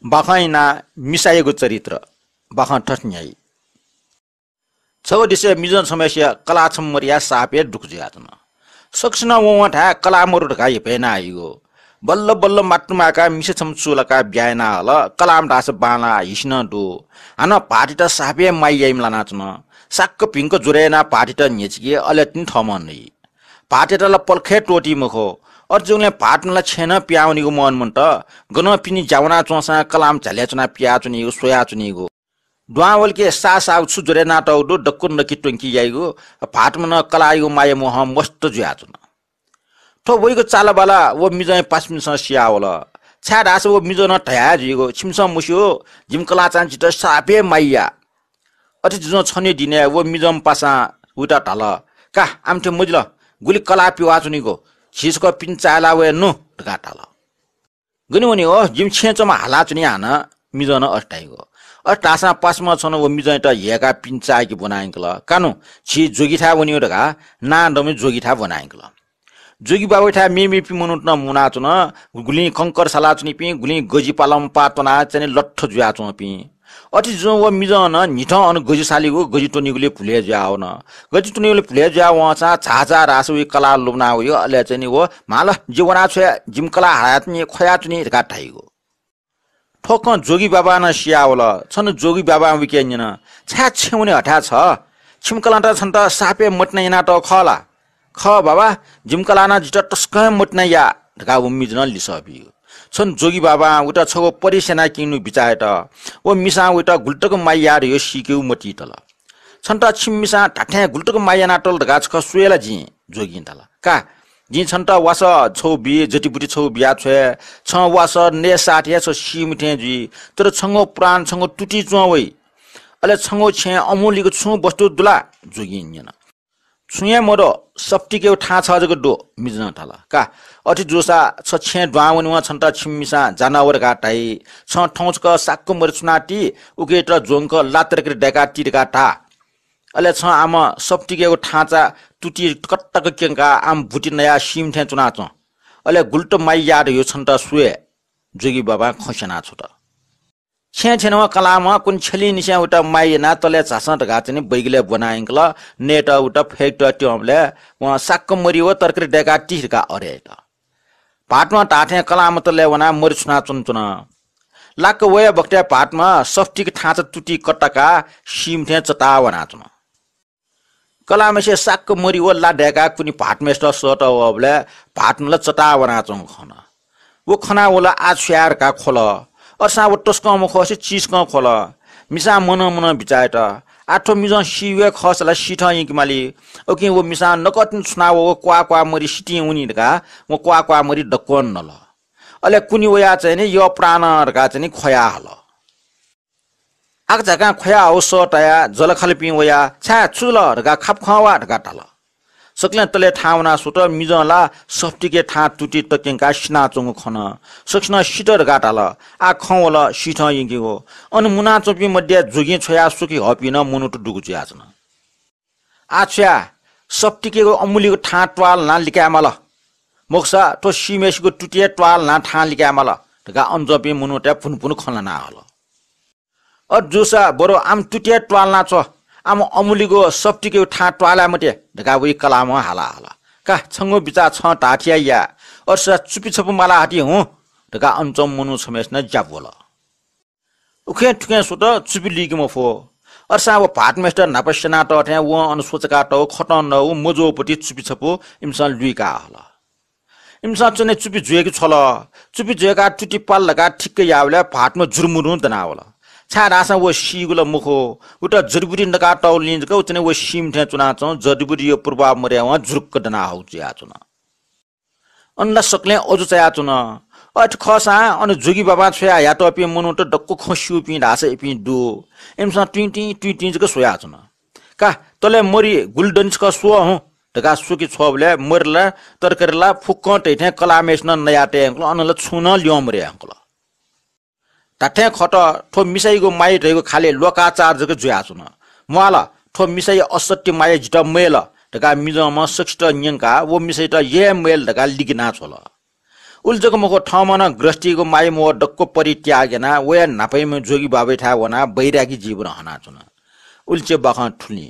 बाखाइना मिसाएको चरित्र बाखा ठस्न्याई छगो दिसे मिजन समस्या कला छमरिया सापे दुखजियातन सक्सना वठा कला मरु ढकाइ पेना आइगो बल्ल बल्ल माटुमाका मिसे छमचुलका ब्याना हल कलाम ढास बाला हिस्न दु हान पाटी त सापे माइयाइम लानाचन साक्क पिंक जुरेना पाटी त नेचके अलेतिन थमन नै पाटी त ल पलखे टोटी मखो अर्जुनले पाटनला छेन प्याउनीको मन मन त गन पिनी जाउना चोसा कलाम झल्याचना प्याचुनीको सोयाचुनीको द्वावलके सासाउ छु जुरे नाटौडो डक्कुन नकी टंकी याइगो पाटमन कलाइगो माया मोह मस्त जुयाचुन ठो वइको चालबाला वो मिजय 5 मिनट सियावल छाडास वो मिजन ठया जिगो छिमस मुस्यो जिमकला चान्चित सापे माइया अति जुन छने दिने वो मिजम पासा उटा ढाल का आमथे मुजल गुली कला पिवाचुनीको छिसको पिन चाला वे नु ढाल गनि वनि हो जिम छेचमा हालाचुनी हान मिजन अष्टाइगो अष्टासा पासमा छन वो मिजय त हेका पिन चाकी बनाइकल कानु छि जोगिठा वनि ढका ना दमे जोगिठा बनाइकल जोगी बाबैठा मेमे पि मनुट न मुनाचुन गुली कंकर सालाचुनी पि गुली गजी पालम पातना चने लट्ठ जुयाचु पि अति जो वो मिजन निठ अन गजी सालीगो गजी टोनीगुले फुले जाओ न गजी टोनीगुले फुले जाओ वचा छाचा रास उ कला लुबना हो अले चनि वो माल जीवना छ जिमकला हातनी खयाचुनी गाठाइगो ठोक जोगी बाबा न सियावल छन जोगी बाबा विकेन छा छेउने हटा छ छिमकला त छन त सापे मट्नै ना त खला ख बाबा जिमकला न जिट टस्क मट्नै या ढका उम्मिजन लिसबियो छन जोगी बाबा उटा छगो परिसेना किन्नु बिचाए त ओ मिसा उटा गुल्टको माइया रे यो सिक्यौ मटी तल छन त छिम मिसा ठाठ्या गुल्टको माइया नाटल ढका छ सुएला जी जोगी तल का जी छन त वास छौ बि जटिपुटी छौ बिया छ छ वास ने साठ्या छ सिमिठे जी तर छंगो प्राण छंगो टुटी चुवै अले छंगो छे अमूलीको छु वस्तु दुला जोगी न छुया मरो सप्टिके ठा छ जको डो मिजन थाला का अति जोसा छ छे द्वावन व छन्ता छिमिसा जनावर गाटाई छ ठौचक साक्क मरचुनाटी उके त जोंक लात्रके डेका टिरका टा अले छ आम सप्टिके ठाचा टुटी कट्टक केंका आम भुटी नया सिम थे चुना च अले गुल्ट माइ याद यो छन्ता सुए जोगी बाबा खसना छोटा छे छेनवा कलामा कुन छली निसा उटा माइ ना तले झासा ढका चनि बैगले बनाइकल नेट उटा फेक्ट ट्यमले व साक्क मरियो तरकरी डेका टिरका अरेट पाटमा टाठे कलाम तले वना मरछुना चुनचुन लाक वया बक्ट्या पाटमा सफ्टिक ठाचा टुटी कट्टका सिम थे चता वना चुन कलामसे साक्क मरियो ला डेका कुनी पाटमेस्ट सट अबले पाटमले चता वना चुन खना वो खना वला आ स्यार का खोल अर्सा वो टस्कम खसे चीज क खोल मिसा मन मन बिचाएट आठो मिजन सिवे खसला सिठ इकमाली ओके वो मिसा नकतिन सुना वो क्वा मरि सिटी उनी ढका वो क्वा मरि डक्कोन नल अले कुनी वया चाहिँ नि यो प्राण ढका चाहिँ नि खया हल आक जका खया हो सटया जलखलपि वया छा छुल ढका खाप खवा ढका टाल सकले तले ठाउना सुट मिजला सफ्टिके ठा टुटी टकेंका सिना चंग खन सक्सना सिटर गाटाल आ खवल सिठ यिगो अन मुना चोपी मध्ये जोगी छोया सुकी हपिन मुनुट डुगुच्याछन आछ्या सफ्टिकेको अमुलीको ठा ट्वाल ना लिकामल मोक्सा तो सिमेसको टुटिए ट्वाल ना ठा लिकामल ढका अनजपी मुनुटे फुनफुन खलना हल अ जोसा बरो आम टुटिए ट्वाल ना छ आम अमुलीको सफ्टिके ठा ट्वाला मटे ढका वइ कलाम हाला हाला का छंगो बिचा छ टाठिया या अर्सा चुपी छपु माला हाटी हु ढका अनचम मुनु समेस न जाबोल उखे ठुके सुत चुपी लिगम फो अर्सा वो पाटमेस्टर नापसना टठ्या व अनुसोचका ट खटन न मोजोपटी चुपी छपु इमसा लुइका हाला इमसा चने चुपी जुएकी छल चुपी जुएका टुटी पाल लगा ठिक्क यावले पाटमा जुरमुरु दनावल छा रासा वो सिगुल मुखो उटा जडबुटी नका टौलिन को चने वो सिम थे चुना छ जडबुटी यो पूर्वा मरे व जुरुक्क दना हौ चिया चुना अनला सकले अजु चया चुना अट खसा अन जोगी बाबा छया या टपि मुनु त डक्को खस्यु पि ढासे पि दु एमसा 20 को सोया चुना का तले मरि गुल्डन्स का सो हौ ढका सुकी छबले मरला तरकरला फुक्क टेथे कलामेस न नयाटे अनला छुन ल्यम रे अंकल टाठे खट ठो मिसाइको माइ रहेको खाले लोकाचार जको जुया छुन मवाला ठो मिसाइ असत्य माइ जिट मेल ढका मिजम 60 न्यंका वो मिसाइ त ये मेल ढका लिगिना छोल उल्चको मको ठाउँमा न ग्रस्टीको माई मो डक्को परित्यागेना वे नापैमा जोगी बाबै ठा वना बैरागी जीवन हना चुन उल्चे बख ठुली